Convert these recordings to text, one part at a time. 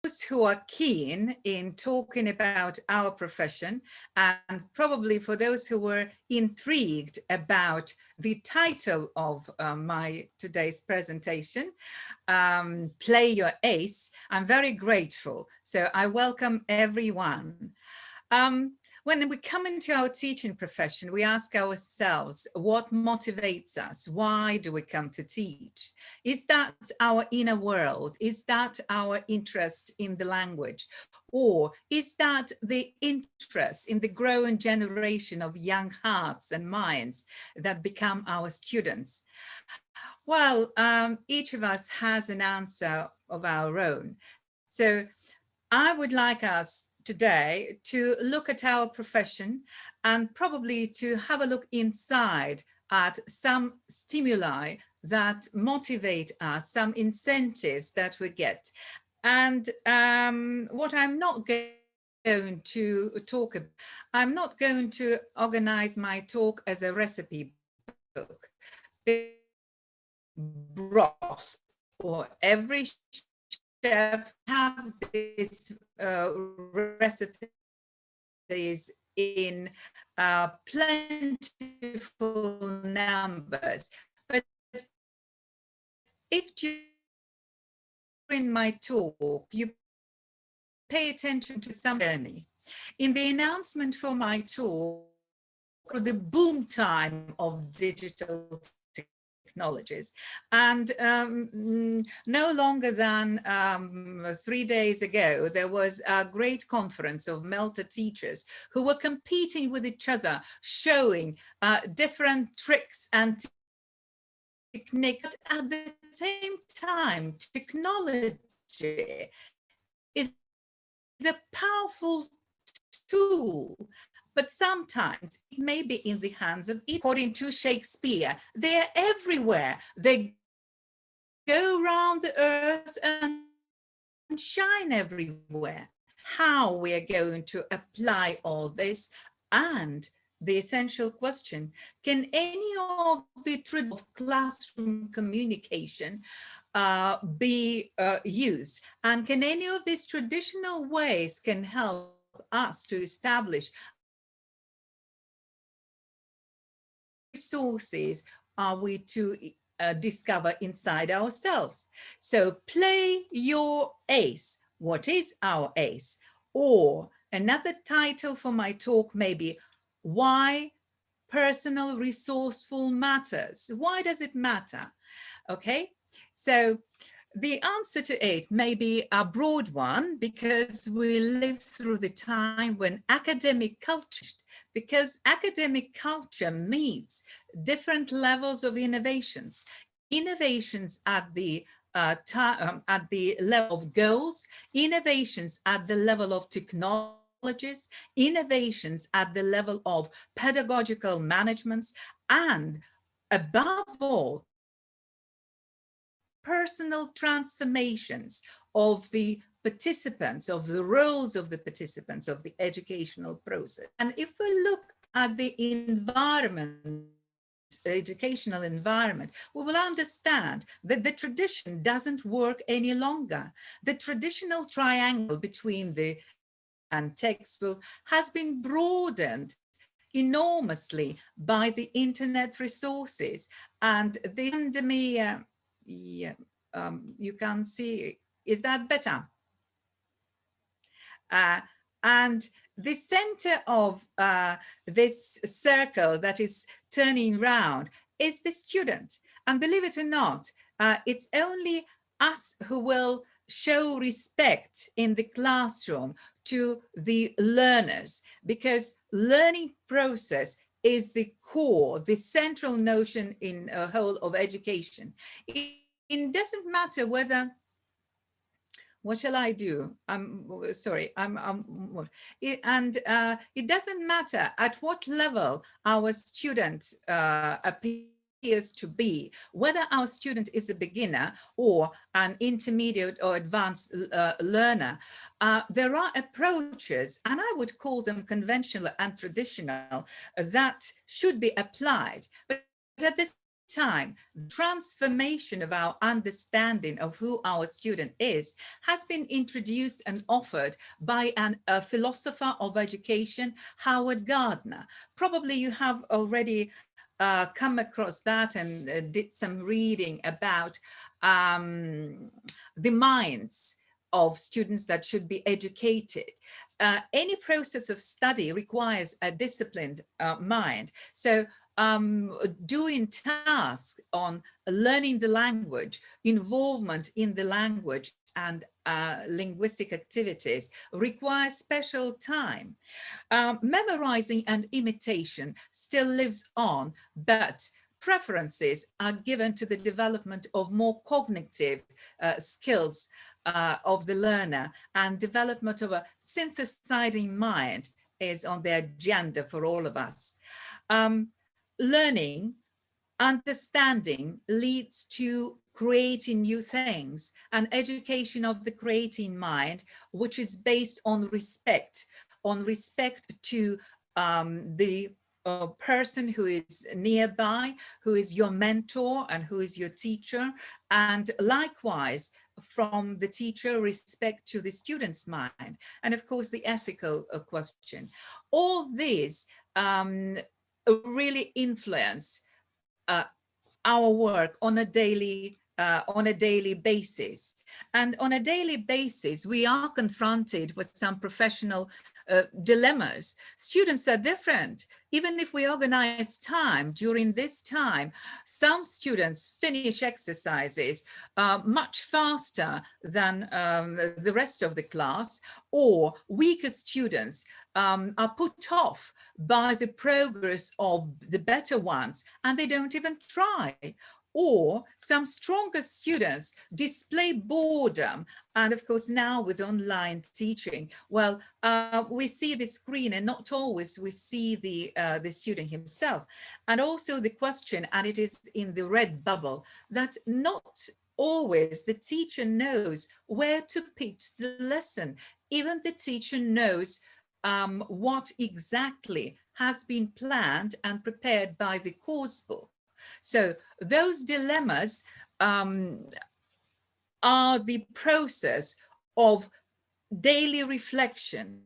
those who are keen in talking about our profession, and probably for those who were intrigued about the title of my today's presentation, Play Your Ace, I'm very grateful. So I welcome everyone. When we come into our teaching profession, we ask ourselves, what motivates us? Why do we come to teach? Is that our inner world? Is that our interest in the language? Or is that the interest in the growing generation of young hearts and minds that become our students? Well, each of us has an answer of our own. So I would like us today to look at our profession and probably to have a look inside at some stimuli that motivate us, some incentives that we get. And what I'm not going to talk about, I'm not going to organize my talk as a recipe book. Broth, or every chef have this recipes in plentiful numbers. But if during my talk you pay attention to some journey, in the announcement for my talk, for the boom time of digital technologies. And no longer than 3 days ago, there was a great conference of Malta teachers who were competing with each other, showing different tricks and techniques. But at the same time, technology is a powerful tool, but sometimes it may be in the hands of, according to Shakespeare, they're everywhere. They go around the earth and shine everywhere. How we are going to apply all this, and the essential question, can any of the traditional classroom communication be used? And can any of these traditional ways can help us to establish resources are we to discover inside ourselves? So play your ace. What is our ace? Or another title for my talk may be, why personal resourceful matters. Why does it matter? Okay, so the answer to it may be a broad one, because we live through the time when academic culture, because academic culture meets different levels of innovations at the level of goals, innovations at the level of technologies, innovations at the level of pedagogical managements, and above all, personal transformations of the participants, of the roles of the participants of the educational process. And if we look at the environment, educational environment, we will understand that the tradition doesn't work any longer. The traditional triangle between the and textbook has been broadened enormously by the internet resources, and the pandemic. Yeah, you can see, is that better? And the center of this circle that is turning round is the student. And believe it or not, it's only us who will show respect in the classroom to the learners, because learning process is the core, the central notion in a whole of education. It doesn't matter whether, what shall I do? I'm sorry, it doesn't matter at what level our student appears to be, whether our student is a beginner or an intermediate or advanced learner. There are approaches, and I would call them conventional and traditional, that should be applied. But at the time, the transformation of our understanding of who our student is has been introduced and offered by a philosopher of education, Howard Gardner. Probably you have already come across that and did some reading about the minds of students that should be educated. Any process of study requires a disciplined mind. So doing tasks on learning the language, involvement in the language and linguistic activities requires special time. Memorizing and imitation still lives on, but preferences are given to the development of more cognitive skills of the learner, and development of a synthesizing mind is on the agenda for all of us. Learning, understanding leads to creating new things, and education of the creating mind, which is based on respect to the person who is nearby, who is your mentor and who is your teacher, and likewise from the teacher, respect to the student's mind, and of course the ethical question. All these really influence our work on a daily basis. And on a daily basis, we are confronted with some professional dilemmas. Students are different. Even if we organize time, during this time, some students finish exercises much faster than the rest of the class, or weaker students are put off by the progress of the better ones, and they don't even try. Or some stronger students display boredom. And of course, now with online teaching, well, we see the screen and not always we see the student himself. And also the question, and it is in the red bubble, that not always the teacher knows where to pitch the lesson. Even the teacher knows what exactly has been planned and prepared by the course book. So those dilemmas are the process of daily reflection,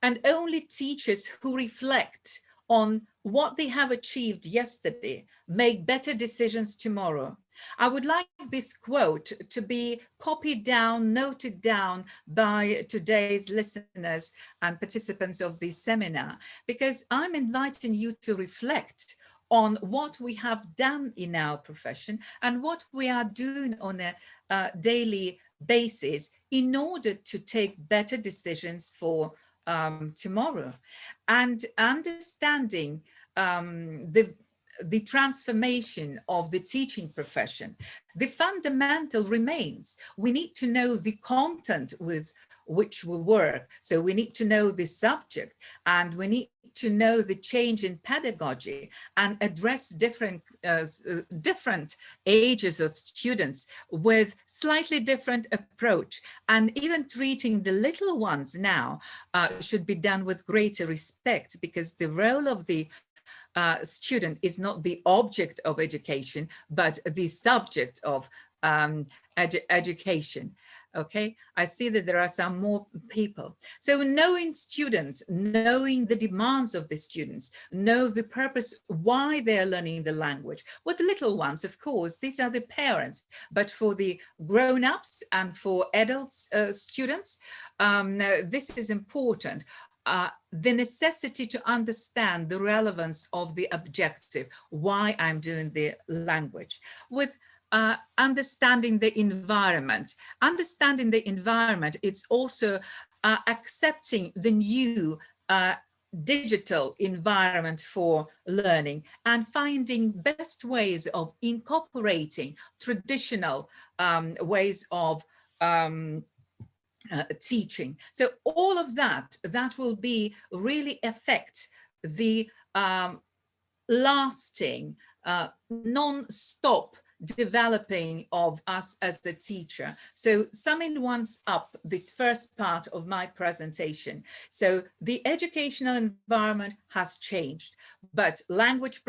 and only teachers who reflect on what they have achieved yesterday make better decisions tomorrow. I would like this quote to be copied down, noted down by today's listeners and participants of this seminar, because I'm inviting you to reflect on what we have done in our profession and what we are doing on a daily basis in order to take better decisions for tomorrow. And understanding the transformation of the teaching profession, the fundamental remains. We need to know the content with which we work. So we need to know the subject, and we need to know the change in pedagogy and address different ages of students with slightly different approach. And even treating the little ones now should be done with greater respect, because the role of the student is not the object of education, but the subject of education. Okay, I see that there are some more people. So knowing students, knowing the demands of the students, know the purpose why they are learning the language. With the little ones, of course, these are the parents, but for the grown-ups and for adults students, this is important. The necessity to understand the relevance of the objective, why I'm doing the language. With understanding the environment. Understanding the environment, it's also accepting the new digital environment for learning and finding best ways of incorporating traditional ways of teaching. So all of that will be really affect the lasting, non-stop developing of us as a teacher. So summing once up this first part of my presentation. So the educational environment has changed, but language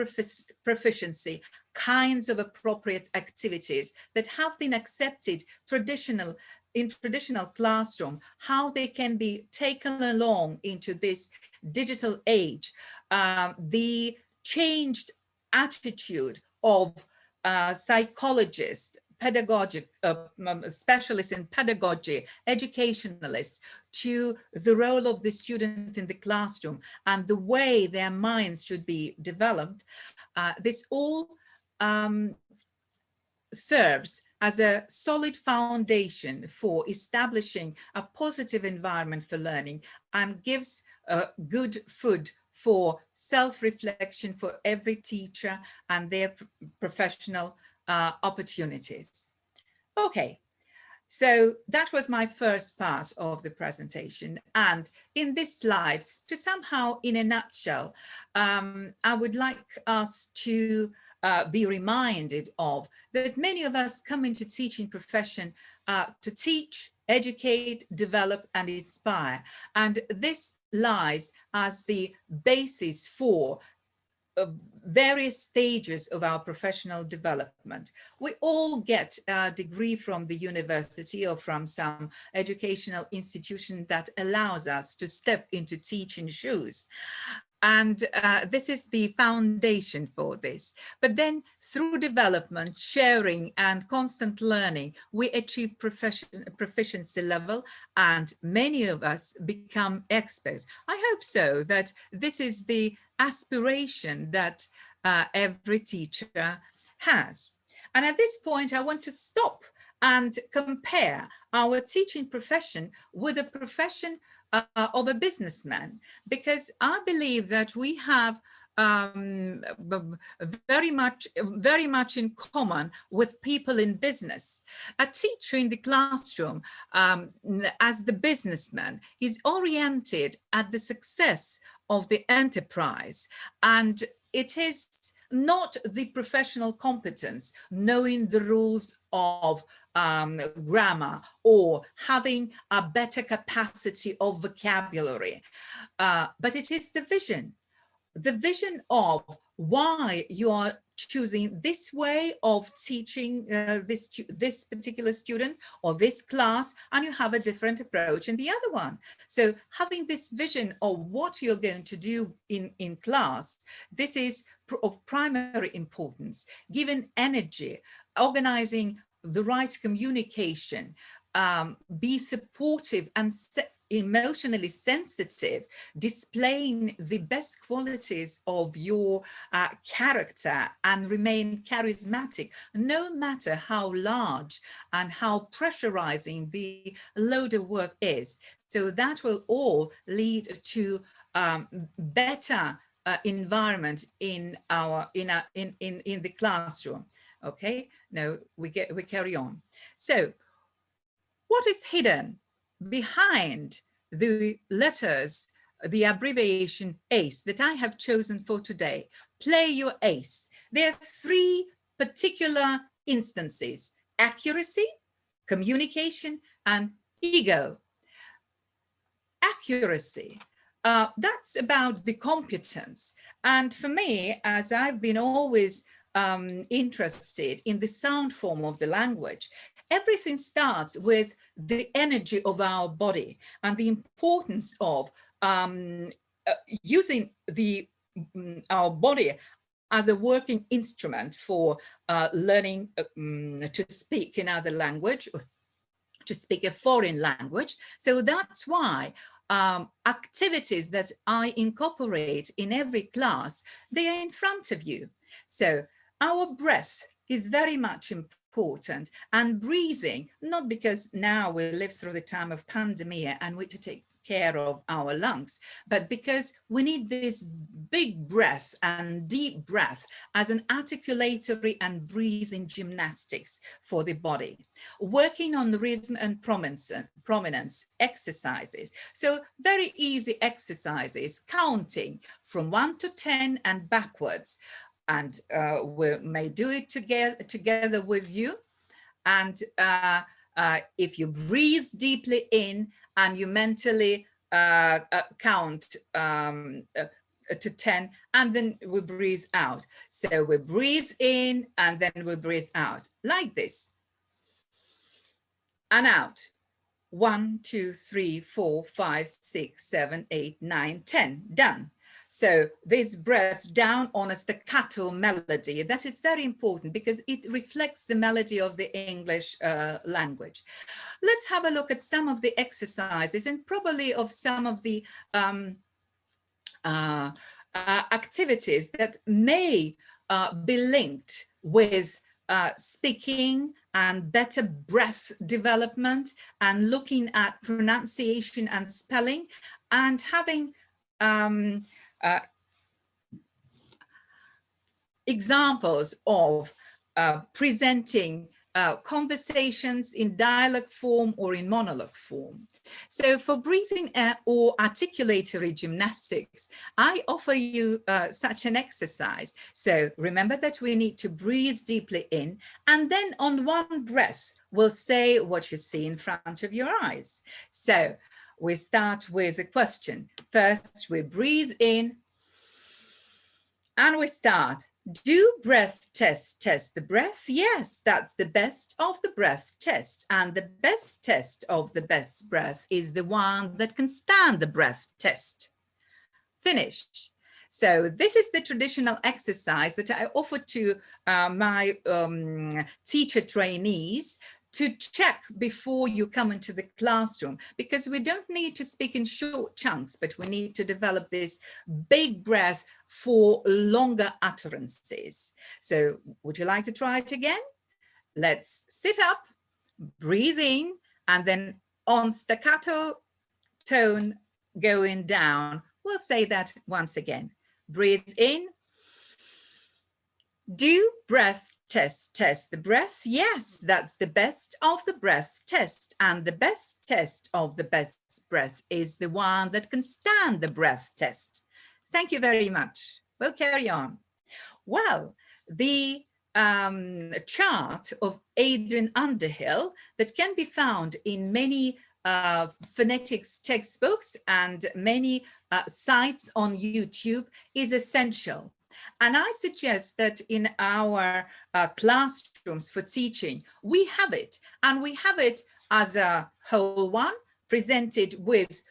proficiency kinds of appropriate activities that have been accepted in traditional classroom, how they can be taken along into this digital age, the changed attitude of psychologists, pedagogic specialists in pedagogy, educationalists, to the role of the student in the classroom and the way their minds should be developed. This all serves as a solid foundation for establishing a positive environment for learning and gives good food for self-reflection for every teacher and their professional opportunities. Okay, so that was my first part of the presentation. And in this slide, to somehow, in a nutshell, I would like us to be reminded of that many of us come into teaching profession to teach, educate, develop, and inspire. And this lies as the basis for various stages of our professional development. We all get a degree from the university or from some educational institution that allows us to step into teaching shoes. And this is the foundation for this. But then through development, sharing, and constant learning, we achieve proficiency level, and many of us become experts. I hope so, that this is the aspiration that every teacher has. And at this point, I want to stop and compare our teaching profession with the profession of a businessman, because I believe that we have very much in common with people in business. A teacher in the classroom, as the businessman, is oriented at the success of the enterprise, and it is not the professional competence, knowing the rules of grammar or having a better capacity of vocabulary, but it is the vision of why you are choosing this way of teaching this particular student or this class, and you have a different approach in the other one. So having this vision of what you're going to do in class, this is of primary importance. Giving energy, organizing the right communication, be supportive and emotionally sensitive, displaying the best qualities of your character, and remain charismatic, no matter how large and how pressurizing the load of work is. So that will all lead to better environment in the classroom. Okay, now we carry on. So what is hidden behind the letters, the abbreviation ACE that I have chosen for today? Play your ACE. There are three particular instances: accuracy, communication, and ego. Accuracy, that's about the competence. And for me, as I've been always interested in the sound form of the language, everything starts with the energy of our body and the importance of using our body as a working instrument for learning to speak another language, or to speak a foreign language. So that's why activities that I incorporate in every class, they are in front of you. So our breath is very much important, and breathing, not because now we live through the time of pandemic and we to take care of our lungs, but because we need this big breath and deep breath as an articulatory and breathing gymnastics for the body. Working on rhythm and prominence exercises. So very easy exercises, counting from 1 to 10 and backwards. And we may do it together with you. And if you breathe deeply in and you mentally count to 10, and then we breathe out. So we breathe in and then we breathe out like this. And out. 1, 2, 3, 4, 5, 6, 7, 8, 9, 10. Done. So this breath down on a staccato melody, that is very important because it reflects the melody of the English language. Let's have a look at some of the exercises and probably of some of the activities that may be linked with speaking and better breath development and looking at pronunciation and spelling and having examples of presenting conversations in dialogue form or in monologue form. So for breathing or articulatory gymnastics, I offer you such an exercise. So remember that we need to breathe deeply in, and then on one breath, we'll say what you see in front of your eyes. So we start with a question. First, we breathe in and we start. Do breath test the breath? Yes, that's the best of the breath test. And the best test of the best breath is the one that can stand the breath test. Finish. So this is the traditional exercise that I offer to my teacher trainees to check before you come into the classroom, because we don't need to speak in short chunks, but we need to develop this big breath for longer utterances. So would you like to try it again? Let's sit up, breathe in, and then on staccato tone going down, we'll say that once again. Breathe in. Do breath test the breath? Yes, that's the best of the breath test. And the best test of the best breath is the one that can stand the breath test. Thank you very much. We'll carry on. Well, the chart of Adrian Underhill that can be found in many phonetics textbooks and many sites on YouTube is essential. And I suggest that in our classrooms for teaching, we have it, and we have it as a whole one presented with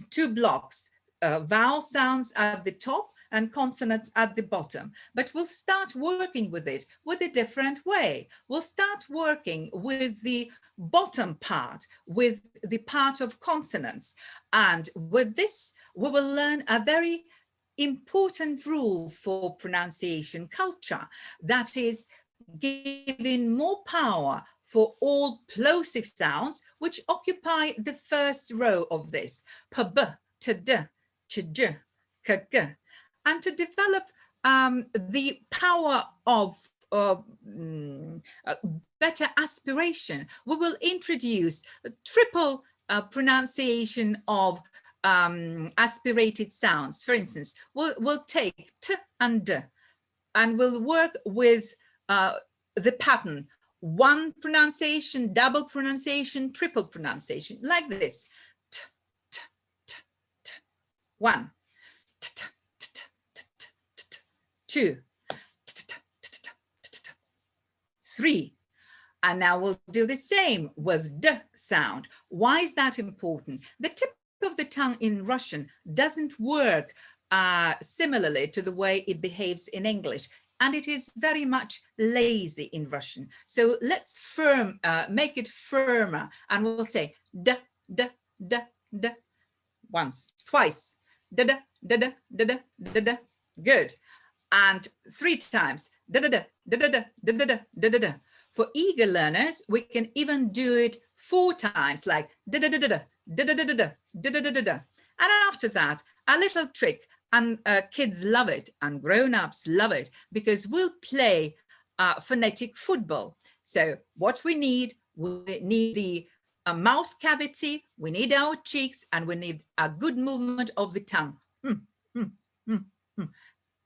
2 blocks, vowel sounds at the top and consonants at the bottom. But we'll start working with it with a different way. We'll start working with the bottom part, with the part of consonants. And with this, we will learn a very important rule for pronunciation culture, that is giving more power for all plosive sounds which occupy the first row of this, p-b, t-d, ch-j, k-g, and to develop the power of better aspiration. We will introduce a triple pronunciation of aspirated sounds. For instance, we'll take t and d, and we'll work with the pattern: 1 pronunciation, double pronunciation, triple pronunciation, like this. T, t, t, t. 1. T, t, t, t, t, t, t. 2. T, t, t, t, t, t, t. 3. And now we'll do the same with d sound. Why is that important? The tip of the tongue in Russian doesn't work similarly to the way it behaves in English, and it is very much lazy in Russian. So let's make it firmer, and we'll say d, d, d, d, once, twice, d, d, d, d, d, d, d, d. Good. And 3 times, d, d, d, d, d, d, d, d, d, d, d. For eager learners, we can even do it 4 times, like d, d, d, d, d, and after that, a little trick, and kids love it and grown-ups love it, because we'll play phonetic football. So what we need the mouth cavity, we need our cheeks, and we need a good movement of the tongue.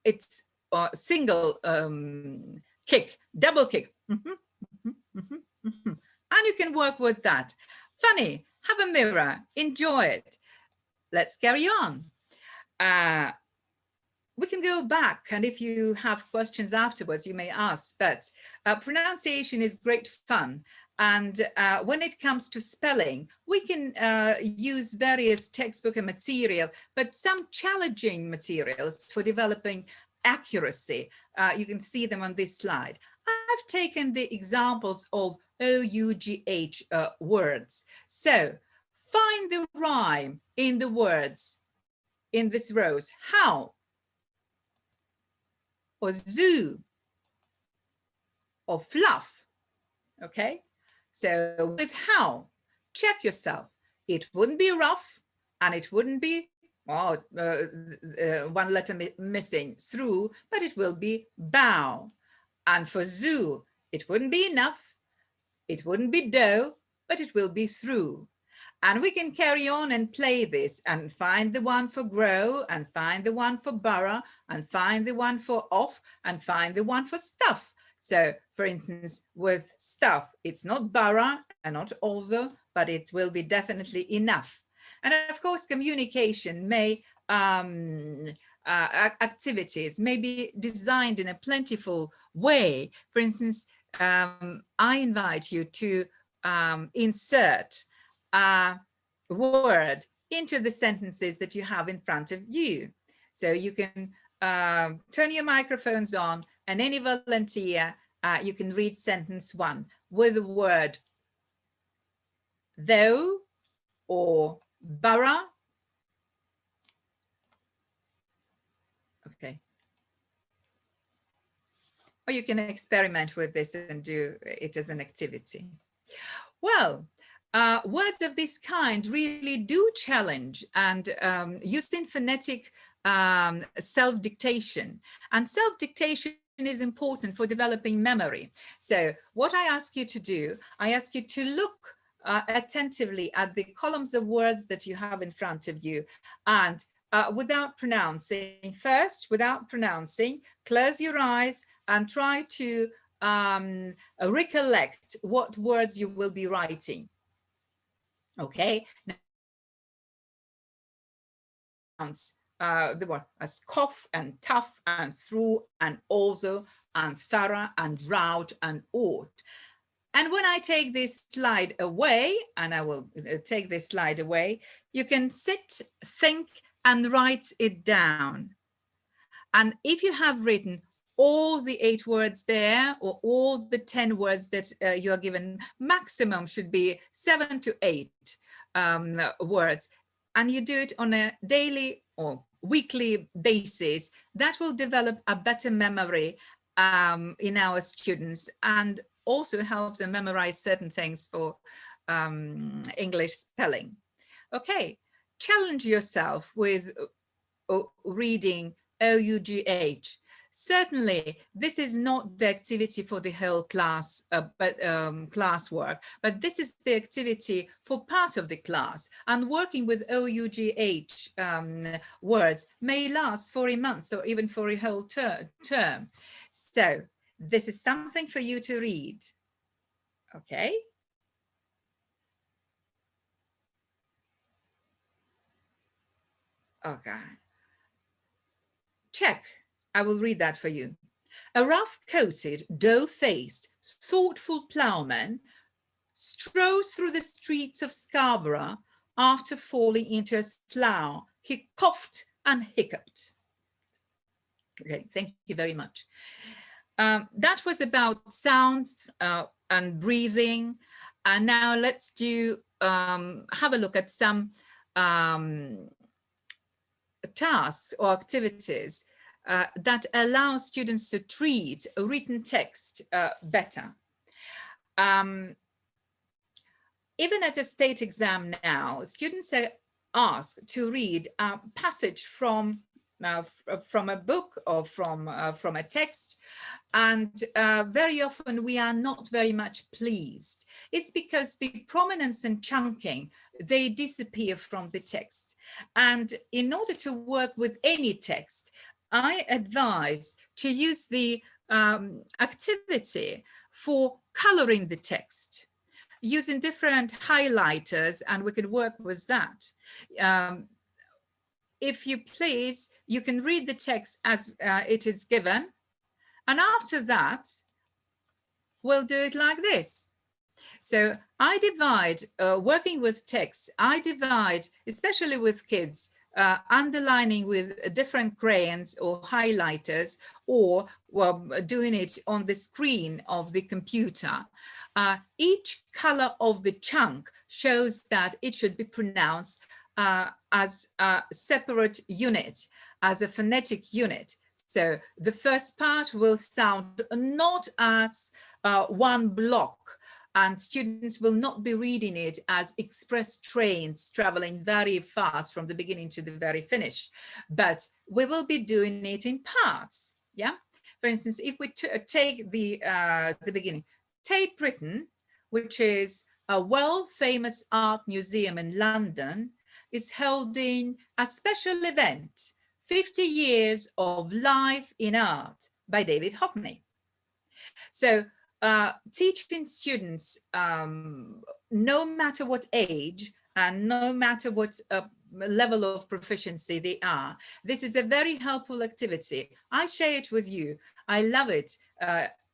It's a single kick, double kick. And you can work with that. Funny. Have a mirror, enjoy it. Let's carry on. we can go back, and if you have questions afterwards, you may ask, but pronunciation is great fun. And when it comes to spelling, we can use various textbook and material, but some challenging materials for developing accuracy. You can see them on this slide. I've taken the examples of OUGH words. So find the rhyme in the words in these rows. How, or zoo, or fluff. Okay, so with how, check yourself. It wouldn't be rough, and it wouldn't be one letter missing, through, but it will be bow. And for zoo, it wouldn't be enough, it wouldn't be dough, but it will be through. And we can carry on and play this and find the one for grow, and find the one for borough, and find the one for off, and find the one for stuff. So for instance, with stuff, it's not borough and not although, but it will be definitely enough. And of course, communication may activities may be designed in a plentiful way. For instance, I invite you to insert a word into the sentences that you have in front of you. So you can turn your microphones on, and any volunteer, you can read sentence 1 with the word though, or borough. Okay. Or you can experiment with this and do it as an activity. Well, words of this kind really do challenge, and using phonetic self-dictation. And self-dictation is important for developing memory. So what I ask you to do, I ask you to look attentively at the columns of words that you have in front of you, and without pronouncing, close your eyes and try to recollect what words you will be writing. Okay. The word as cough and tough and through and also and thorough and route and ought. And when I take this slide away, and I will take this slide away, you can sit, think, and write it down. And if you have written all the 8 words there, or all the 10 words that you are given, maximum should be 7 to 8 words, and you do it on a daily or weekly basis, that will develop a better memory in our students, and also help them memorize certain things for English spelling. Okay, challenge yourself with reading OUGH. Certainly, this is not the activity for the whole class, classwork, but this is the activity for part of the class. And working with OUGH words may last for a month or even for a whole term. So this is something for you to read. Okay. Okay. Check. I will read that for you. A rough-coated, dough-faced, thoughtful ploughman strode through the streets of Scarborough after falling into a slough. He coughed and hiccuped. Okay, thank you very much. That was about sound and breathing. And now let's do have a look at some tasks or activities that allow students to treat a written text better. Even at a state exam now, students are asked to read a passage from a book or from a text, and very often we are not very much pleased. It's because the prominence and chunking, they disappear from the text. And in order to work with any text, I advise to use the activity for coloring the text using different highlighters, and we can work with that. if you please, you can read the text as it is given. And after that, we'll do it like this. So I divide, working with text, I divide, especially with kids, underlining with different crayons or highlighters, or doing it on the screen of the computer. Each color of the chunk shows that it should be pronounced as a separate unit, as a phonetic unit. So the first part will sound not as one block, and students will not be reading it as express trains traveling very fast from the beginning to the very finish, but we will be doing it in parts. Yeah. For instance, if we take the beginning, Tate Britain, which is a world-famous art museum in London, is holding a special event, 50 Years of Life in Art by David Hockney. So teaching students, no matter what age and no matter what level of proficiency they are, this is a very helpful activity. I share it with you. I love it.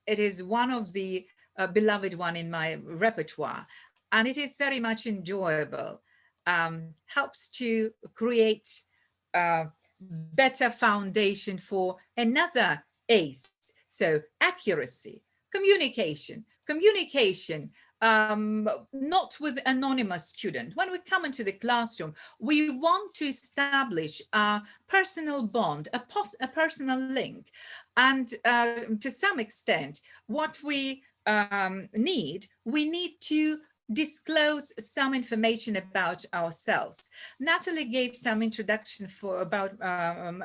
It is one of the beloved one in my repertoire, and it is very much enjoyable. Helps to create better foundation for another ACE. So accuracy, communication, not with anonymous student. When we come into the classroom, we want to establish a personal bond, a personal link. And to some extent, what we need to disclose some information about ourselves. Natalie gave some introduction about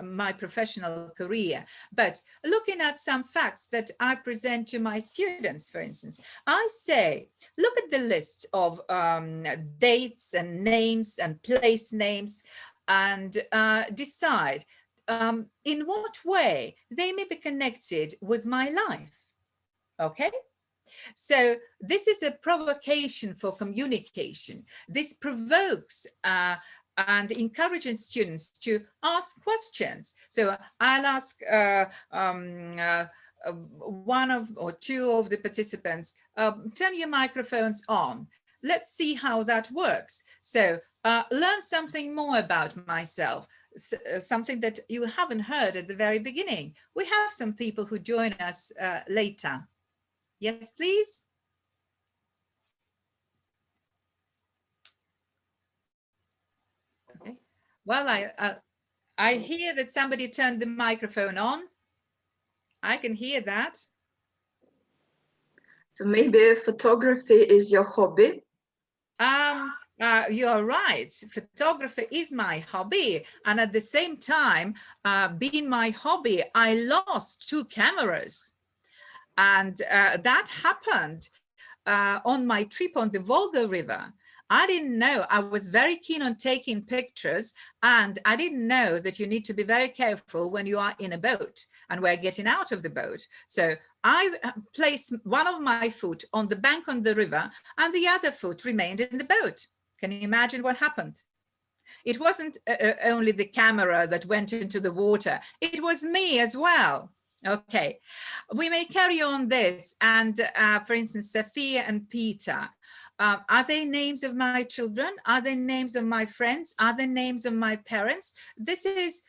my professional career, but looking at some facts that I present to my students, for instance, I say, look at the list of dates and names and place names, and decide in what way they may be connected with my life. Okay? So this is a provocation for communication. This provokes and encourages students to ask questions. So I'll ask one of or two of the participants, turn your microphones on. Let's see how that works. So learn something more about myself, something that you haven't heard at the very beginning. We have some people who join us later. Yes, please. Okay. Well, I hear that somebody turned the microphone on. I can hear that. So maybe photography is your hobby? You're right. Photography is my hobby. And at the same time, being my hobby, I lost 2 cameras. And that happened on my trip on the Volga River. I didn't know. I was very keen on taking pictures, and I didn't know that you need to be very careful when you are in a boat and we're getting out of the boat. So I placed one of my foot on the bank on the river and the other foot remained in the boat. Can you imagine what happened? It wasn't only the camera that went into the water, it was me as well. Okay, we may carry on this. And for instance, Sophia and Peter, are they names of my children? Are they names of my friends? Are they names of my parents? This is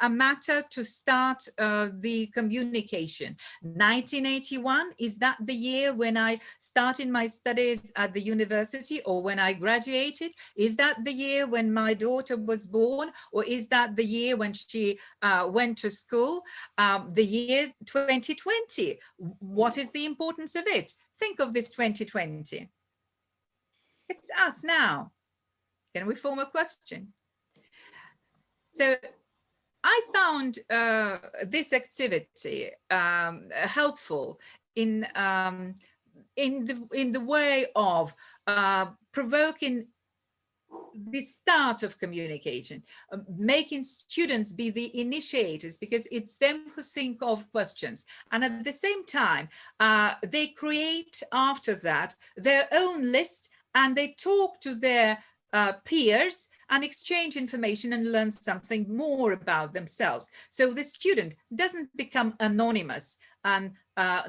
a matter to start the communication. 1981, is that the year when I started my studies at the university or when I graduated? Is that the year when my daughter was born? Or is that the year when she went to school? The year 2020, what is the importance of it? Think of this 2020. It's us now. Can we form a question? So I found this activity helpful in the way of provoking the start of communication, making students be the initiators, because it's them who think of questions. And at the same time, they create after that their own list, and they talk to their peers and exchange information and learn something more about themselves. So the student doesn't become anonymous and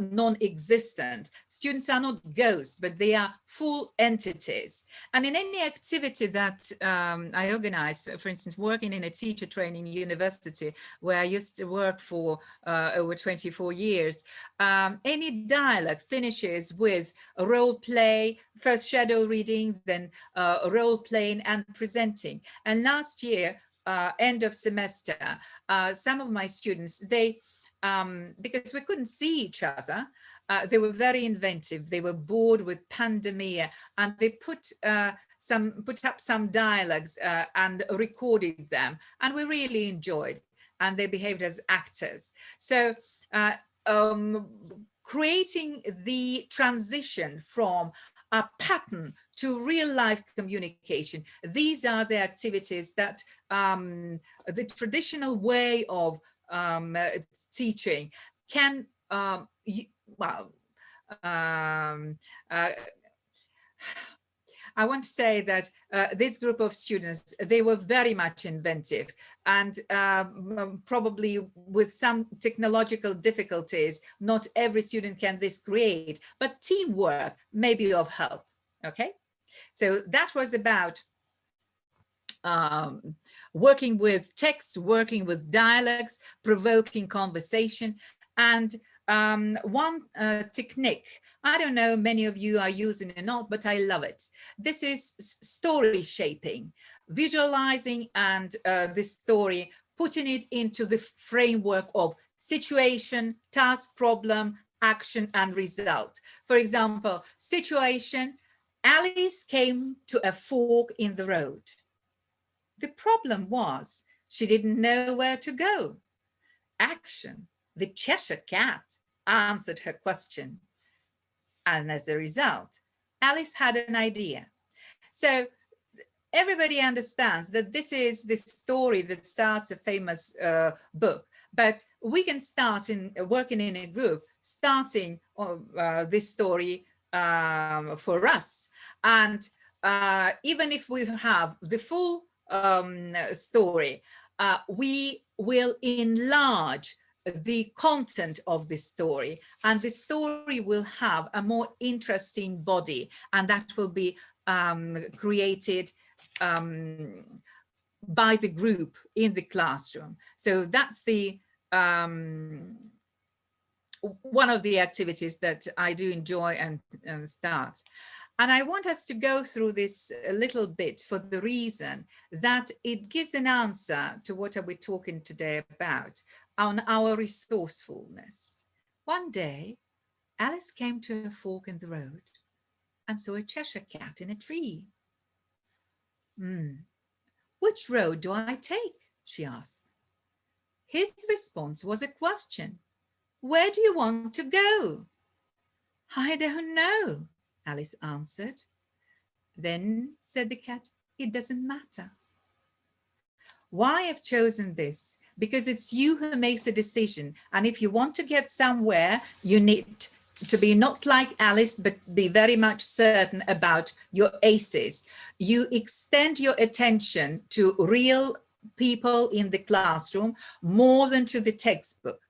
non-existent. Students are not ghosts, but they are full entities. And in any activity that I organize, for instance, working in a teacher training university where I used to work for over 24 years, any dialogue finishes with a role play, first shadow reading, then role playing and presenting. And last year, end of semester, some of my students, because we couldn't see each other, they were very inventive. They were bored with pandemia, and they put up some dialogues and recorded them, and we really enjoyed. And they behaved as actors. So creating the transition from a pattern to real life communication. These are the activities that the traditional way of teaching can, I want to say that this group of students, they were very much inventive, and probably with some technological difficulties, not every student can this create, but teamwork may be of help. Okay, so that was about working with text, working with dialogues, provoking conversation. And one technique, I don't know many of you are using it or not, but I love it. This is story shaping, visualizing and the story, putting it into the framework of situation, task, problem, action, and result. For example, situation: Alice came to a fork in the road. The problem was she didn't know where to go. Action: the Cheshire Cat answered her question. And as a result, Alice had an idea. So everybody understands that this is the story that starts a famous book, but we can start in working in a group, starting this story for us. And even if we have the full story, we will enlarge the content of the story, and the story will have a more interesting body, and that will be created by the group in the classroom. So that's the one of the activities that I do enjoy and start. And I want us to go through this a little bit for the reason that it gives an answer to what are we talking today about, on our resourcefulness. One day, Alice came to a fork in the road and saw a Cheshire Cat in a tree. Which road do I take? She asked. His response was a question. Where do you want to go? I don't know, Alice answered. Then, said the cat, it doesn't matter. Why I've chosen this? Because it's you who makes a decision. And if you want to get somewhere, you need to be not like Alice, but be very much certain about your aces. You extend your attention to real people in the classroom more than to the textbook.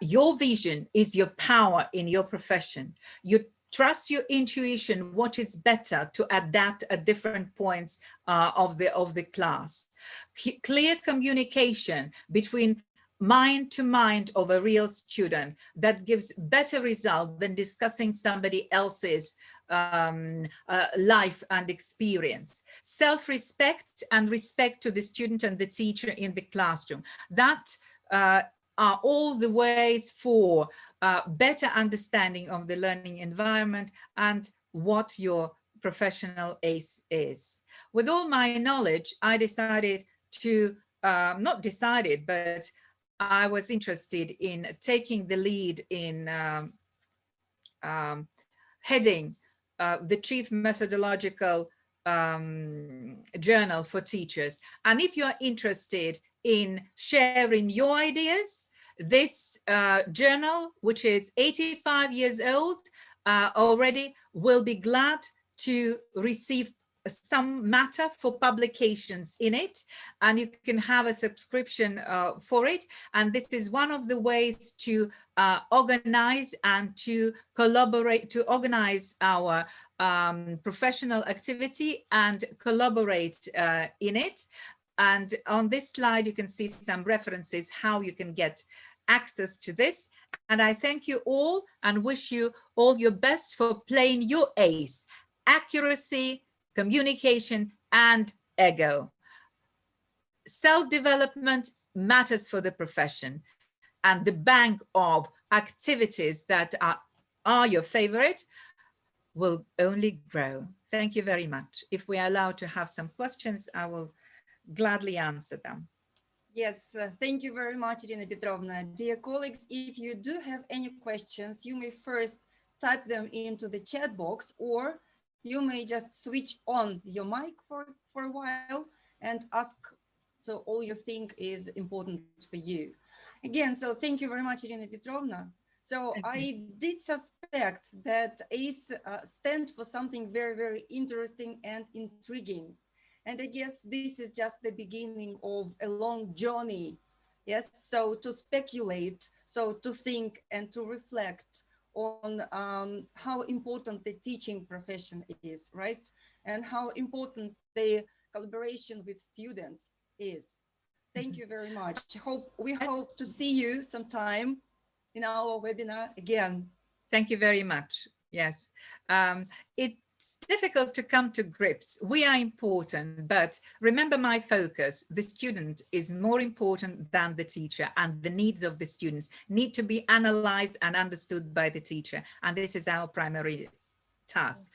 Your vision is your power in your profession. You trust your intuition, what is better to adapt at different points of the class. Clear communication between mind to mind of a real student that gives better result than discussing somebody else's life and experience. Self-respect and respect to the student and the teacher in the classroom. That are all the ways for better understanding of the learning environment and what your professional ace is. With all my knowledge, I decided to, not decided, but I was interested in taking the lead in heading the Chief Methodological Journal for Teachers. And if you're interested in sharing your ideas, this journal, which is 85 years old already, will be glad to receive some matter for publications in it, and you can have a subscription for it. And this is one of the ways to organize and to collaborate, to organize our professional activity and collaborate in it. And on this slide, you can see some references how you can get access to this. And I thank you all and wish you all your best for playing your ace: accuracy, communication, and ego. Self-development matters for the profession, and the bank of activities that are your favorite will only grow. Thank you very much. If we are allowed to have some questions, I will gladly answer them. Yes, thank you very much, Irina Petrovna. Dear colleagues, if you do have any questions, you may first type them into the chat box, or you may just switch on your mic for a while and ask, so all you think is important for you. Again, so thank you very much, Irina Petrovna. So I did suspect that ACE stands for something very, very interesting and intriguing. And I guess this is just the beginning of a long journey. Yes, so to speculate, so to think and to reflect on how important the teaching profession is, right? And how important the collaboration with students is. Thank you very much. We hope to see you sometime in our webinar again. Thank you very much. Yes. It's difficult to come to grips. We are important, but remember my focus: the student is more important than the teacher, and the needs of the students need to be analyzed and understood by the teacher. And this is our primary task.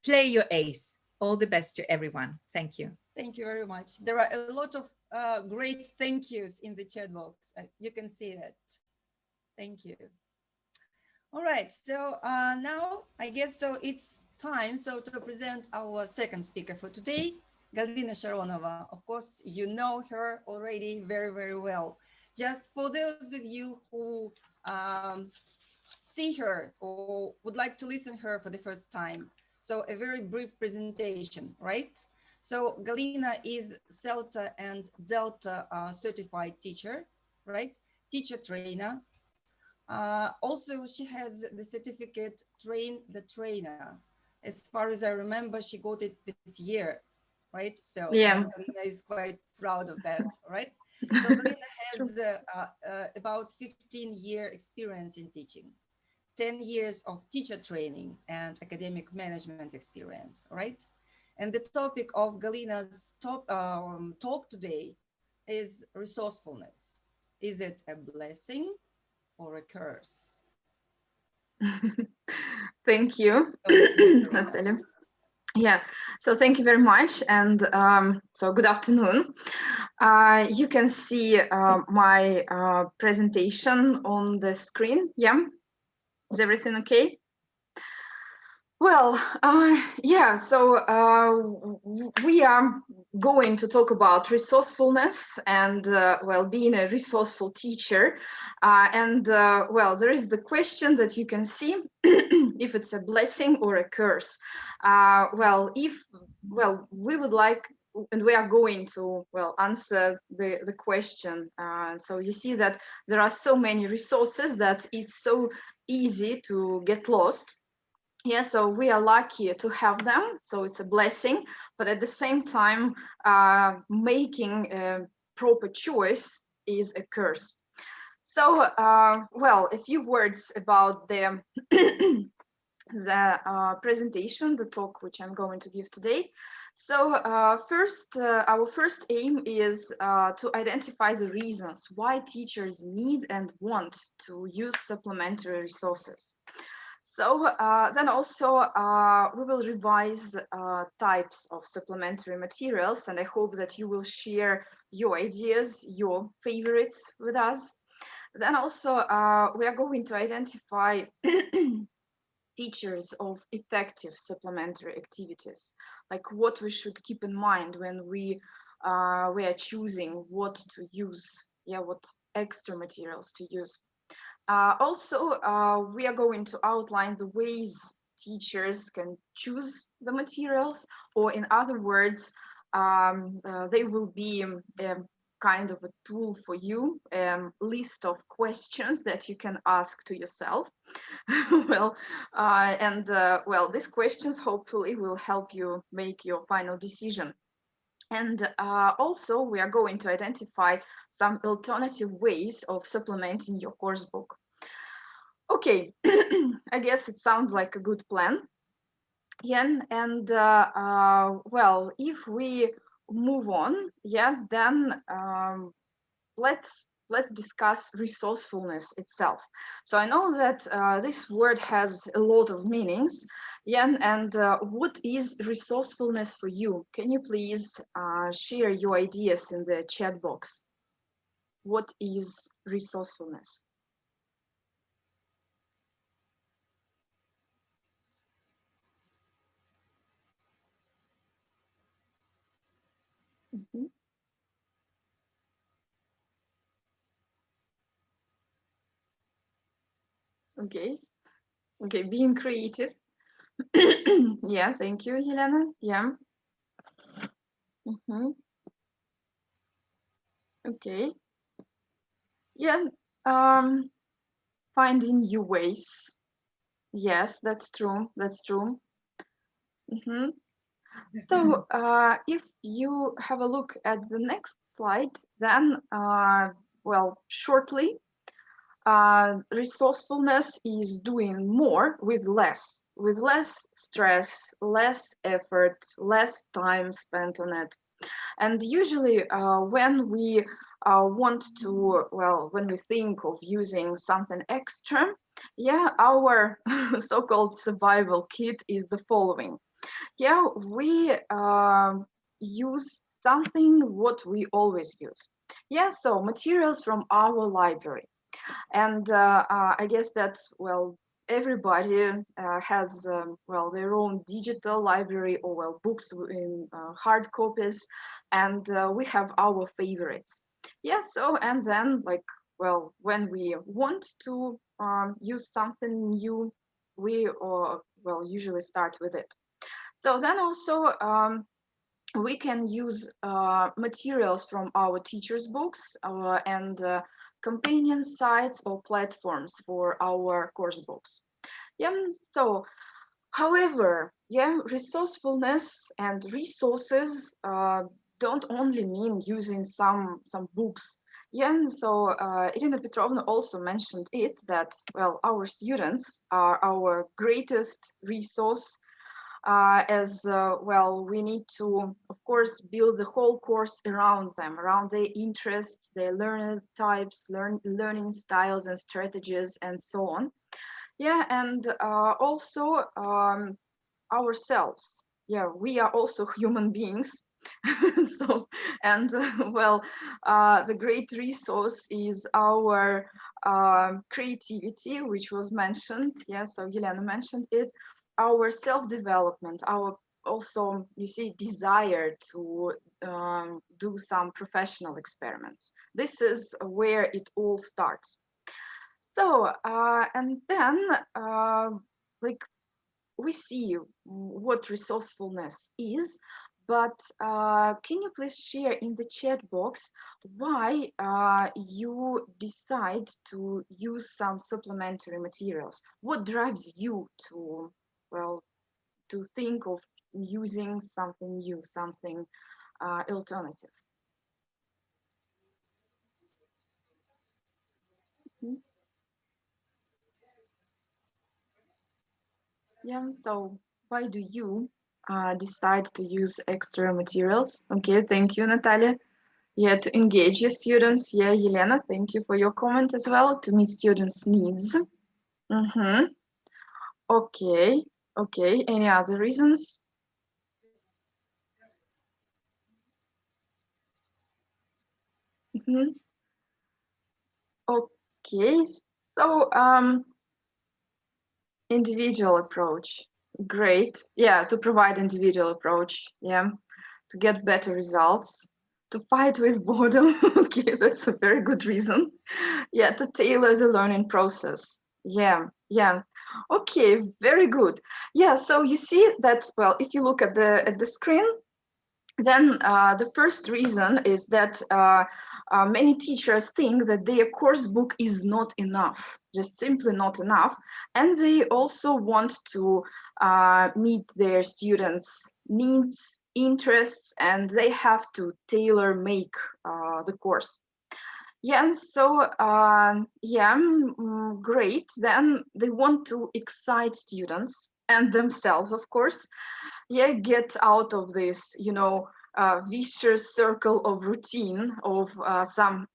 Play your ace. All the best to everyone. Thank you. Thank you very much. There are a lot of great thank yous in the chat box. You can see that. Thank you. All right, so now I guess so it's time to present our second speaker for today, Galina Sharonova. Of course, you know her already very, very well. Just for those of you who see her or would like to listen to her for the first time, so a very brief presentation, right? So Galina is CELTA and Delta certified teacher, right? Teacher trainer. Also, she has the certificate Train the Trainer. As far as I remember, she got it this year, right? So Yeah. Galina is quite proud of that, right? So Galina has about 15-year experience in teaching, 10 years of teacher training and academic management experience, right? And the topic of Galina's talk today is resourcefulness. Is it a blessing or a curse? Thank you, Natalia. Yeah, so thank you very much. And so good afternoon. You can see my presentation on the screen. Yeah, is everything okay? Well, yeah, so we are going to talk about resourcefulness and, well, being a resourceful teacher. Well, there is the question that you can see if it's a blessing or a curse. Well, we would like, and we are going to, well, answer the question. So you see that there are so many resources that it's so easy to get lost. Yeah, so we are lucky to have them, so it's a blessing, but at the same time, making a proper choice is a curse. So, well, a few words about the presentation, the talk which I'm going to give today. So first, our first aim is to identify the reasons why teachers need and want to use supplementary resources. So then also we will revise types of supplementary materials, and I hope that you will share your ideas, your favorites with us. Then also we are going to identify features of effective supplementary activities, like what we should keep in mind when we are choosing what to use, yeah, what extra materials to use. Also, we are going to outline the ways teachers can choose the materials, or in other words, they will be kind of a tool for you, list of questions that you can ask to yourself. Well, well, these questions hopefully will help you make your final decision. And also, we are going to identify some alternative ways of supplementing your course book. Okay, I guess it sounds like a good plan. Yeah, and well, if we move on, yeah, then let's discuss resourcefulness itself. So I know that this word has a lot of meanings. Yeah, and what is resourcefulness for you? Can you please share your ideas in the chat box? What is resourcefulness? Mhm. Okay, okay, being creative. Yeah, thank you, Helena. Yeah. Mhm. Okay. Yeah. Finding new ways. Yes, that's true. That's true. Mhm. So, if you have a look at the next slide, then, well, shortly, resourcefulness is doing more with less stress, less effort, less time spent on it. And usually when we want to, well, when we think of using something extra, yeah, our so-called survival kit is the following. Yeah, we use something what we always use. Yeah, so materials from our library. And I guess that, well, everybody has, well, their own digital library, or, well, books in hard copies, and we have our favorites. Yes, so, and then, like, well, when we want to use something new, we, or, well, usually start with it. So then also, we can use materials from our teachers' books and companion sites or platforms for our course books. Yeah, so however, yeah, resourcefulness and resources don't only mean using some books. Yeah, so Irina Petrovna also mentioned it, that, well, our students are our greatest resource, as well, we need to, of course, build the whole course around them, around their interests, their learning types, learning styles and strategies, and so on. Yeah, and also ourselves. Yeah, we are also human beings. So, and well, the great resource is our creativity, which was mentioned. Yeah, so Yelena mentioned it. Our self-development, our also, you see, desire to do some professional experiments. This is where it all starts. So, and then, like, we see what resourcefulness is, but can you please share in the chat box why you decide to use some supplementary materials? What drives you to, well, to think of using something new, something alternative? Mhm. Yeah, so why do you decide to use extra materials? Okay, thank you, Natalia. Yeah, to engage your students. Yeah, Yelena, thank you for your comment as well, to meet students' needs. Mm-hmm. Okay, okay. Any other reasons? Mm-hmm. Okay, so individual approach. Great. Yeah, to provide individual approach. Yeah, to get better results. To fight with boredom. Okay, that's a very good reason. Yeah, to tailor the learning process. Yeah, yeah. Okay, very good. Yeah, so you see that, well, if you look at the screen, then the first reason is that many teachers think that their course book is not enough, just simply not enough. And they also want to meet their students' needs, interests, and they have to tailor make the course. Yeah, and so great. Then they want to excite students and themselves, of course. Yeah, get out of this, vicious circle of routine of some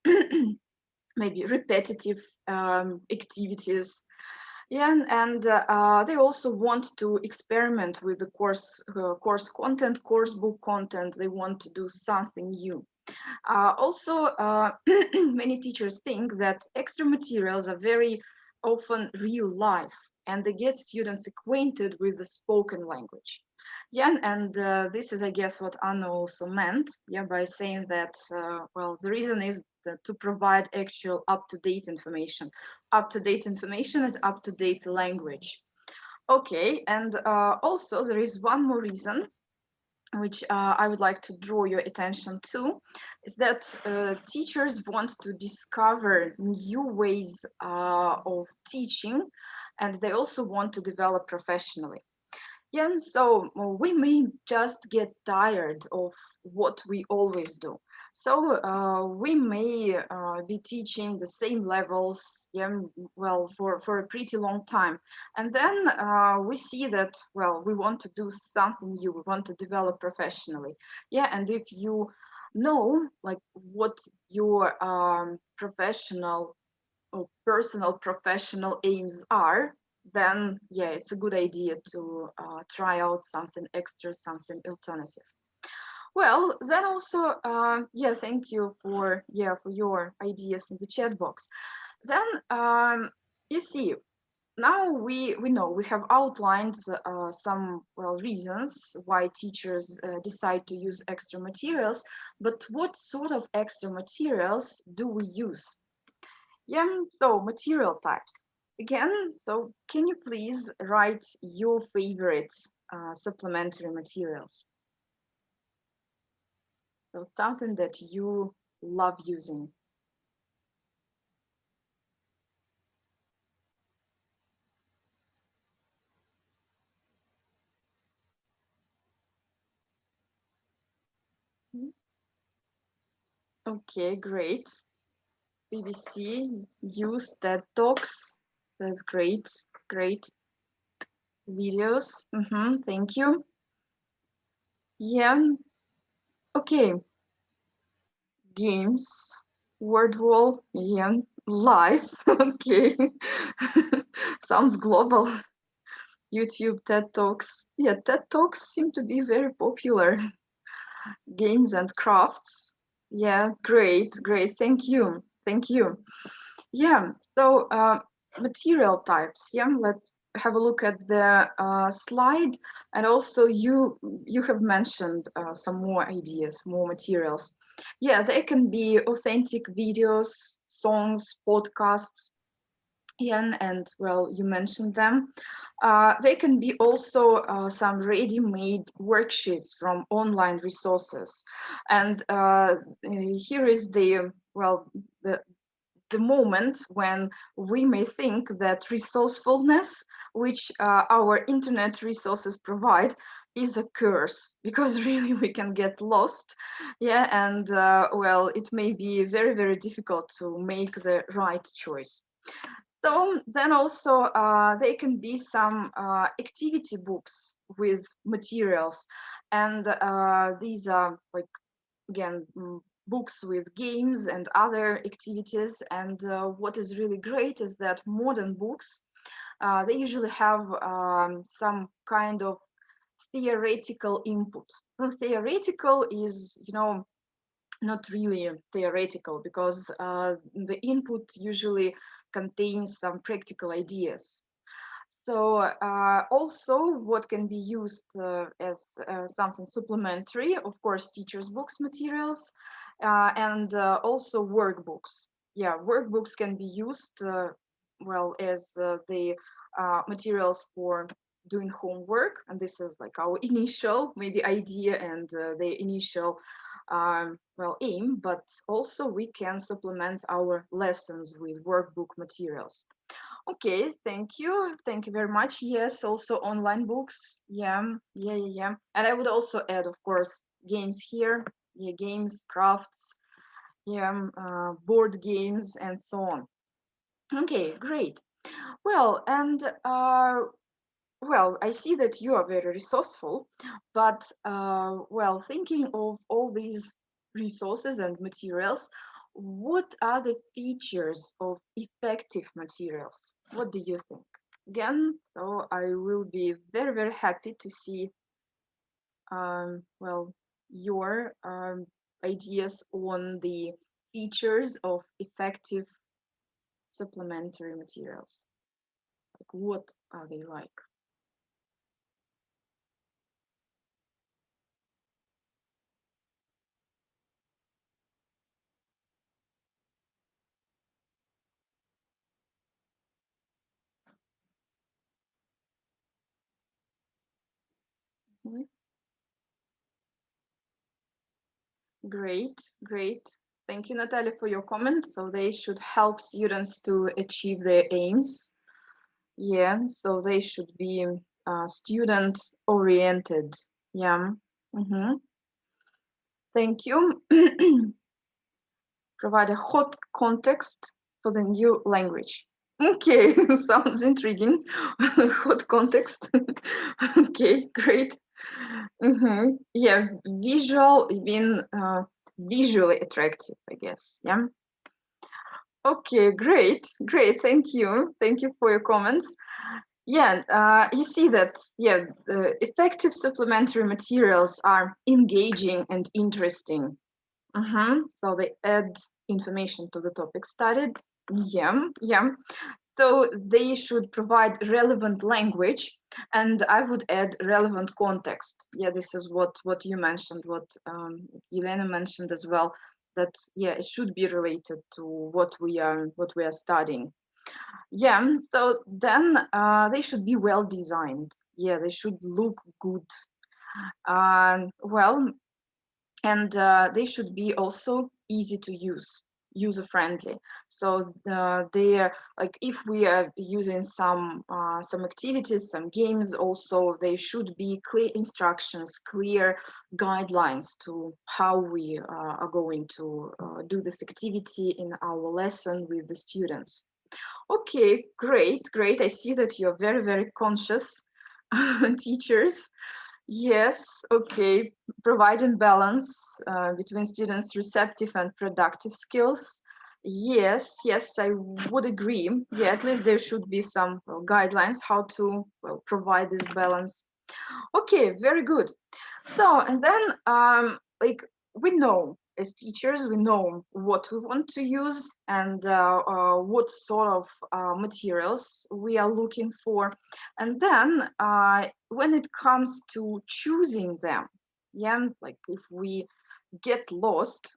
maybe repetitive activities. Yeah, and they also want to experiment with the course content, course book content. They want to do something new. Also, many teachers think that extra materials are very often real life and they get students acquainted with the spoken language. Yeah, and this is, I guess, what Anna also meant, yeah, by saying that, well, the reason is that to provide actual up-to-date information and up-to-date language. Okay, and also there is one more reason which I would like to draw your attention to, is that teachers want to discover new ways of teaching, and they also want to develop professionally. Yeah, and so we may just get tired of what we always do. So we may be teaching the same levels, yeah, well, for a pretty long time. And then we see that, well, we want to do something new, we want to develop professionally. Yeah, and if you know, like, what your professional or personal professional aims are, then yeah, it's a good idea to try out something extra, something alternative. Well, then also, yeah, thank you for your ideas in the chat box. Then you see, now we know we have outlined some, well, reasons why teachers decide to use extra materials, but what sort of extra materials do we use? Yeah, so material types. Again, so can you please write your favorite supplementary materials? So something that you love using. Okay, great. BBC, use TED Talks. That's great, great. Videos. Thank you. Yeah, okay. Games, word wall, yeah, live. Okay. Sounds global. YouTube, TED Talks. Yeah, TED Talks seem to be very popular. Games and crafts. Yeah, great, great. Thank you. Thank you. Yeah, so material types. Yeah, let's have a look at the slide. And also you have mentioned some more ideas, more materials. Yeah, they can be authentic videos, songs, podcasts, yeah, and well, you mentioned them. They can be also some ready-made worksheets from online resources. And here is the, well, the moment when we may think that resourcefulness, which our internet resources provide, is a curse, because really we can get lost. Yeah, and well, it may be very, very difficult to make the right choice. So then also there can be some activity books with materials, and these are, like, again, books with games and other activities. And what is really great is that modern books, they usually have some kind of theoretical input. And theoretical is, not really theoretical, because the input usually contains some practical ideas. So also what can be used as something supplementary, of course, teachers' books materials, and also workbooks. Yeah, workbooks can be used, well, as the materials for doing homework, and this is like our initial maybe idea and the initial well, aim, but also we can supplement our lessons with workbook materials. Okay, thank you very much. Yes, also online books. Yeah. And I would also add, of course, games here. Yeah, games, crafts, yeah, board games, and so on. Okay, great. Well, and well, I see that you are very resourceful, but well, thinking of all these resources and materials, what are the features of effective materials? What do you think? Again, so I will be very happy to see, well, your ideas on the features of effective supplementary materials. Like, what are they like? Mhm. Great. Thank you, Natalia, for your comment. So they should help students to achieve their aims. Yeah, so they should be student oriented. Yeah. Thank you. Provide a hot context for the new language. Okay, sounds intriguing. Hot context. Okay, great. Yeah, visual, being visually attractive, I guess. Yeah. Okay, great. Thank you for your comments. Yeah, you see that, yeah, the effective supplementary materials are engaging and interesting. So they add information to the topic studied. Yeah. So they should provide relevant language, and I would add relevant context. Yeah, this is what you mentioned, what Elena mentioned as well. That, yeah, it should be related to what we are studying. Yeah. So then they should be well designed. Yeah, they should look good. Well, and they should be also easy to use, user friendly. So they are like, if we are using some activities, some games, also they should be clear instructions, clear guidelines to how we are going to do this activity in our lesson with the students. Okay, great. I see that you're very conscious teachers. Yes, okay. Providing balance between students' receptive and productive skills. Yes, I would agree. Yeah, at least there should be some guidelines how to, well, provide this balance. Okay, very good. So, and then like, we know as teachers, we know what we want to use and what sort of materials we are looking for. And then when it comes to choosing them, yeah, like if we get lost,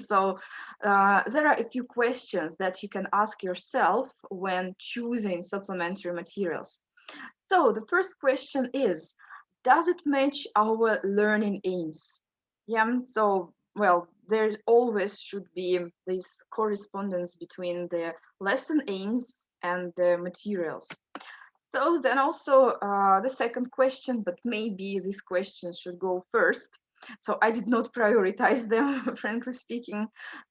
so there are a few questions that you can ask yourself when choosing supplementary materials. So the first question is, does it match our learning aims? Yeah, so, well, there always should be this correspondence between the lesson aims and the materials. So then also the second question, but maybe this question should go first. So I did not prioritize them, frankly speaking.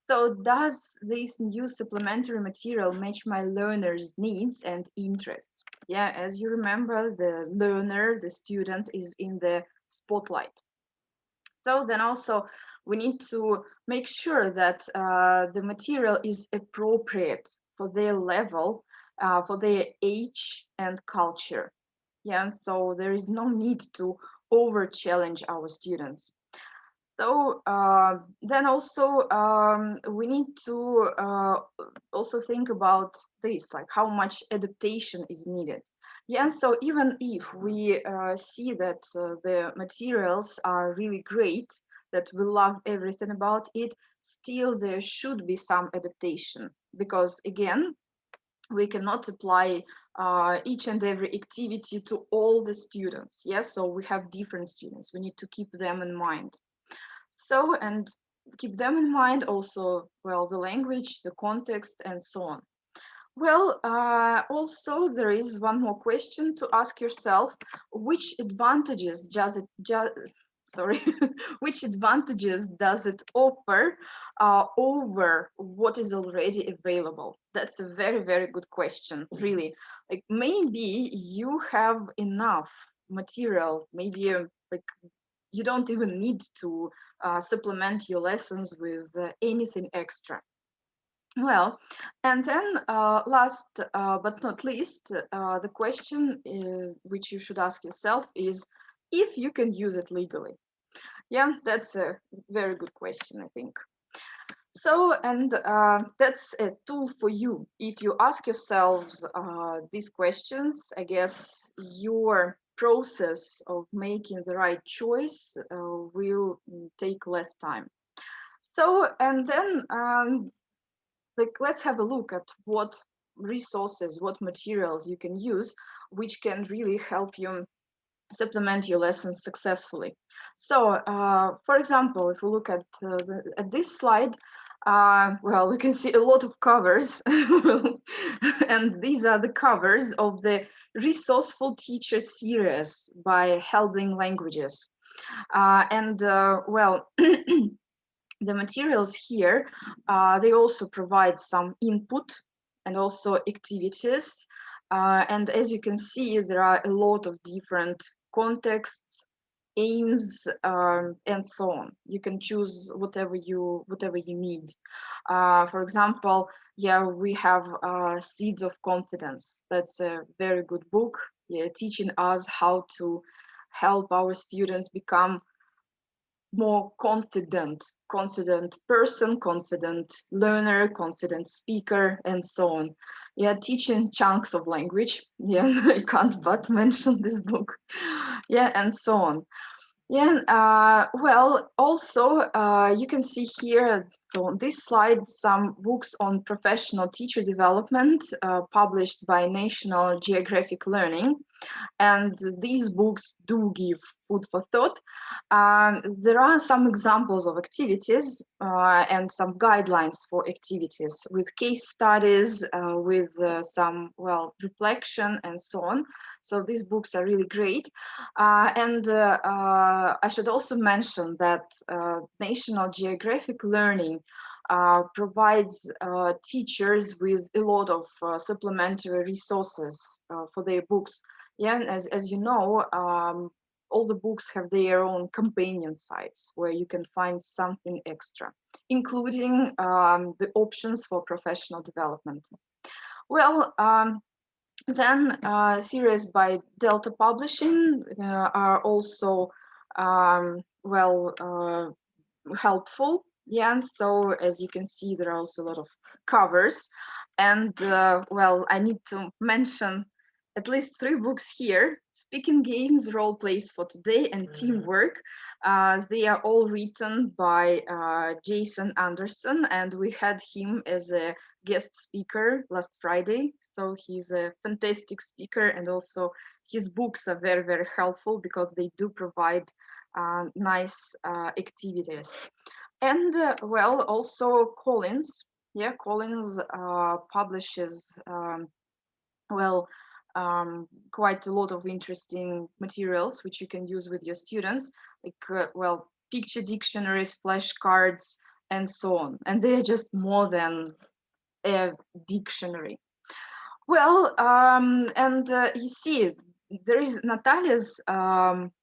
So does this new supplementary material match my learner's needs and interests? Yeah, as you remember, the learner, the student, is in the spotlight. So then also we need to make sure that the material is appropriate for their level, for their age and culture. Yeah, so there is no need to over challenge our students. So then also we need to also think about this, like how much adaptation is needed. Yeah, so even if we see that the materials are really great, that we love everything about it, still there should be some adaptation, because again, we cannot apply each and every activity to all the students. Yes, so we have different students. We need to keep them in mind. So, and keep them in mind also, well, the language, the context, and so on. Well, also there is one more question to ask yourself: which advantages does it sorry, which advantages does it offer over what is already available? That's a very, very good question, really. Like maybe you have enough material, maybe like you don't even need to supplement your lessons with anything extra. Well, and then last but not least, the question is, which you should ask yourself is if you can use it legally. Yeah, that's a very good question, I think. So, and that's a tool for you. If you ask yourselves these questions, I guess your process of making the right choice will take less time. So, and then like let's have a look at what resources, what materials you can use, which can really help you supplement your lessons successfully. So, for example, if we look at this slide, well, we can see a lot of covers, and these are the covers of the Resourceful Teacher series by Helbling Languages. Well, the materials here, they also provide some input and also activities. And as you can see, there are a lot of different contexts, aims, and so on. You can choose whatever you need. For example, yeah, we have Seeds of Confidence. That's a very good book, yeah, teaching us how to help our students become more confident person, confident learner, confident speaker, and so on. Yeah, teaching chunks of language. Yeah, I can't but mention this book. Yeah, and so on. Yeah, well, also you can see here, so on this slide, some books on professional teacher development published by National Geographic Learning. And these books do give food for thought. There are some examples of activities and some guidelines for activities with case studies, with some, well, reflection and so on. So these books are really great. I should also mention that National Geographic Learning provides teachers with a lot of supplementary resources for their books. Yeah, and as you know, all the books have their own companion sites where you can find something extra, including the options for professional development. Well, then series by Delta Publishing are also helpful. Yeah, so as you can see, there are also a lot of covers, and well, I need to mention at least 3 books here: Speaking Games, Role Plays for Today, and Teamwork. They are all written by Jason Anderson, and we had him as a guest speaker last Friday. So he's a fantastic speaker, and also his books are very, very helpful because they do provide nice activities. And well, also Collins. Yeah, Collins publishes well, quite a lot of interesting materials which you can use with your students, like well, picture dictionaries, flashcards, and so on. And they are just more than a dictionary. Well, and you see, there is Natalia's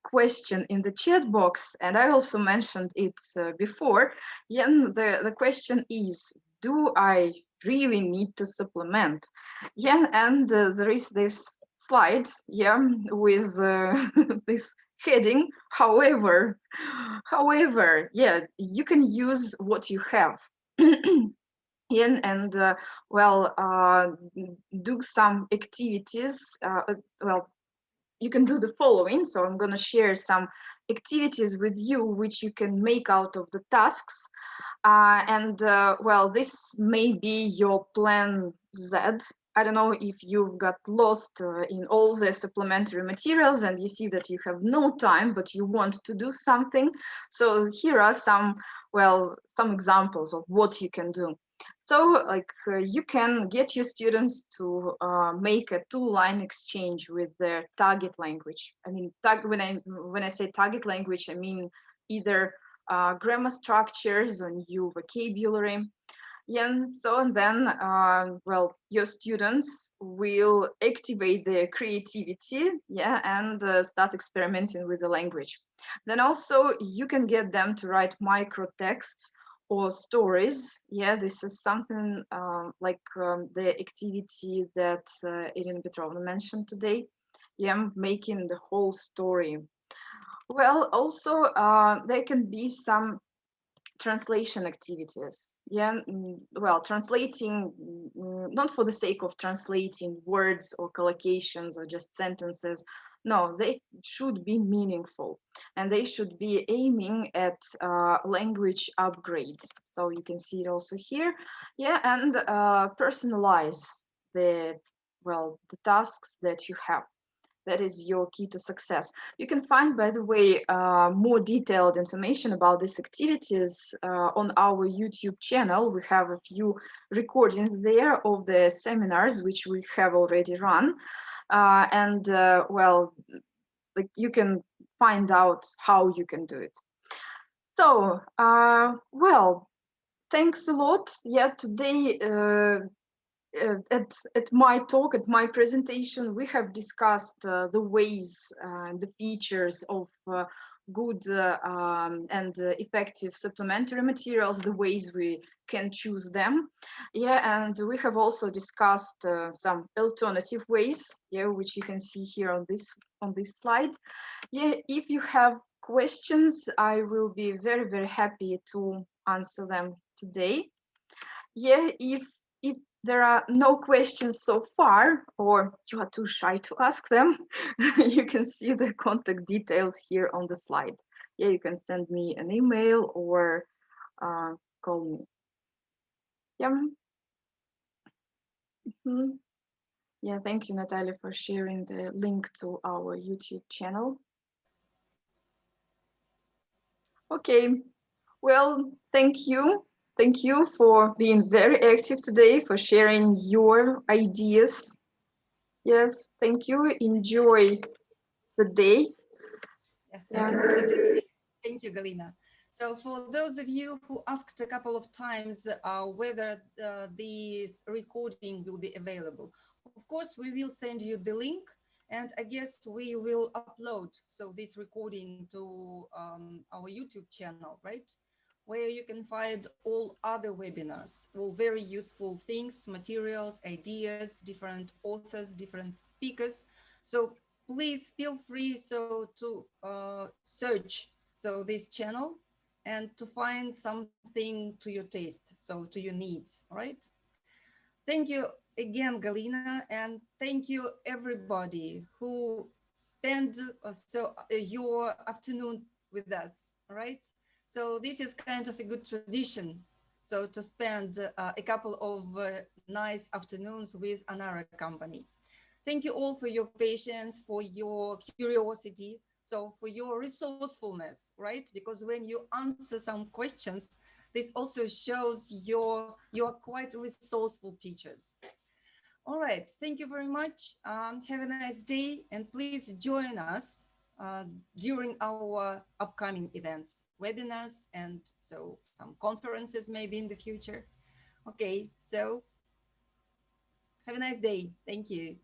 question in the chat box, and I also mentioned it before. Yeah, the question is, do I really need to supplement? Yeah, and there is this slide, yeah, with this heading. However, yeah, you can use what you have. And well, do some activities. Well, you can do the following. So I'm going to share some activities with you which you can make out of the tasks. Well, this may be your plan Z. I don't know if you've got lost in all the supplementary materials and you see that you have no time, but you want to do something. So here are some, well, some examples of what you can do. So like you can get your students to make a two-line exchange with their target language. I mean, when I say target language, I mean either grammar structures or new vocabulary. Yeah, and then, well, your students will activate their creativity, yeah, and start experimenting with the language. Then also you can get them to write micro texts or stories. Yeah, this is something like the activity that Irina Petrovna mentioned today. Yeah, making the whole story. Well, also there can be some translation activities. Yeah, well, translating not for the sake of translating words or collocations or just sentences. No, they should be meaningful and they should be aiming at language upgrade. So you can see it also here. Yeah, and personalize the, well, the tasks that you have. That is your key to success. You can find, by the way, more detailed information about these activities on our YouTube channel. We have a few recordings there of the seminars which we have already run. Well, like you can find out how you can do it. So, well, thanks a lot. Yeah, today at my talk, at my presentation, we have discussed the ways and the features of good and effective supplementary materials, the ways we can choose them. Yeah, and we have also discussed some alternative ways, yeah, which you can see here on this slide. Yeah, if you have questions, I will be very, very happy to answer them today. Yeah, if there are no questions so far, or you are too shy to ask them, you can see the contact details here on the slide. Yeah, you can send me an email or call me. Yeah. Mhm. Yeah, thank you, Natalia, for sharing the link to our YouTube channel. Okay, well, thank you. Thank you for being very active today, for sharing your ideas. Yes, thank you. Enjoy the day. Yeah, the rest of the day. Thank you, Galina. So for those of you who asked a couple of times whether this recording will be available, of course, we will send you the link, and I guess we will upload this recording to our YouTube channel, right? Where you can find all other webinars, all very useful things, materials, ideas, different authors, different speakers. So please feel free to search this channel and to find something to your taste, to your needs, all right? Thank you again, Galina, and thank you everybody who spent your afternoon with us, all right? So this is kind of a good tradition, so to spend a couple of nice afternoons with another company. Thank you all for your patience, for your curiosity, so for your resourcefulness, right? Because when you answer some questions, this also shows you are quite resourceful teachers. All right, thank you very much. Have a nice day, and please join us during our upcoming events, webinars, and so some conferences maybe in the future. Okay, so have a nice day. Thank you.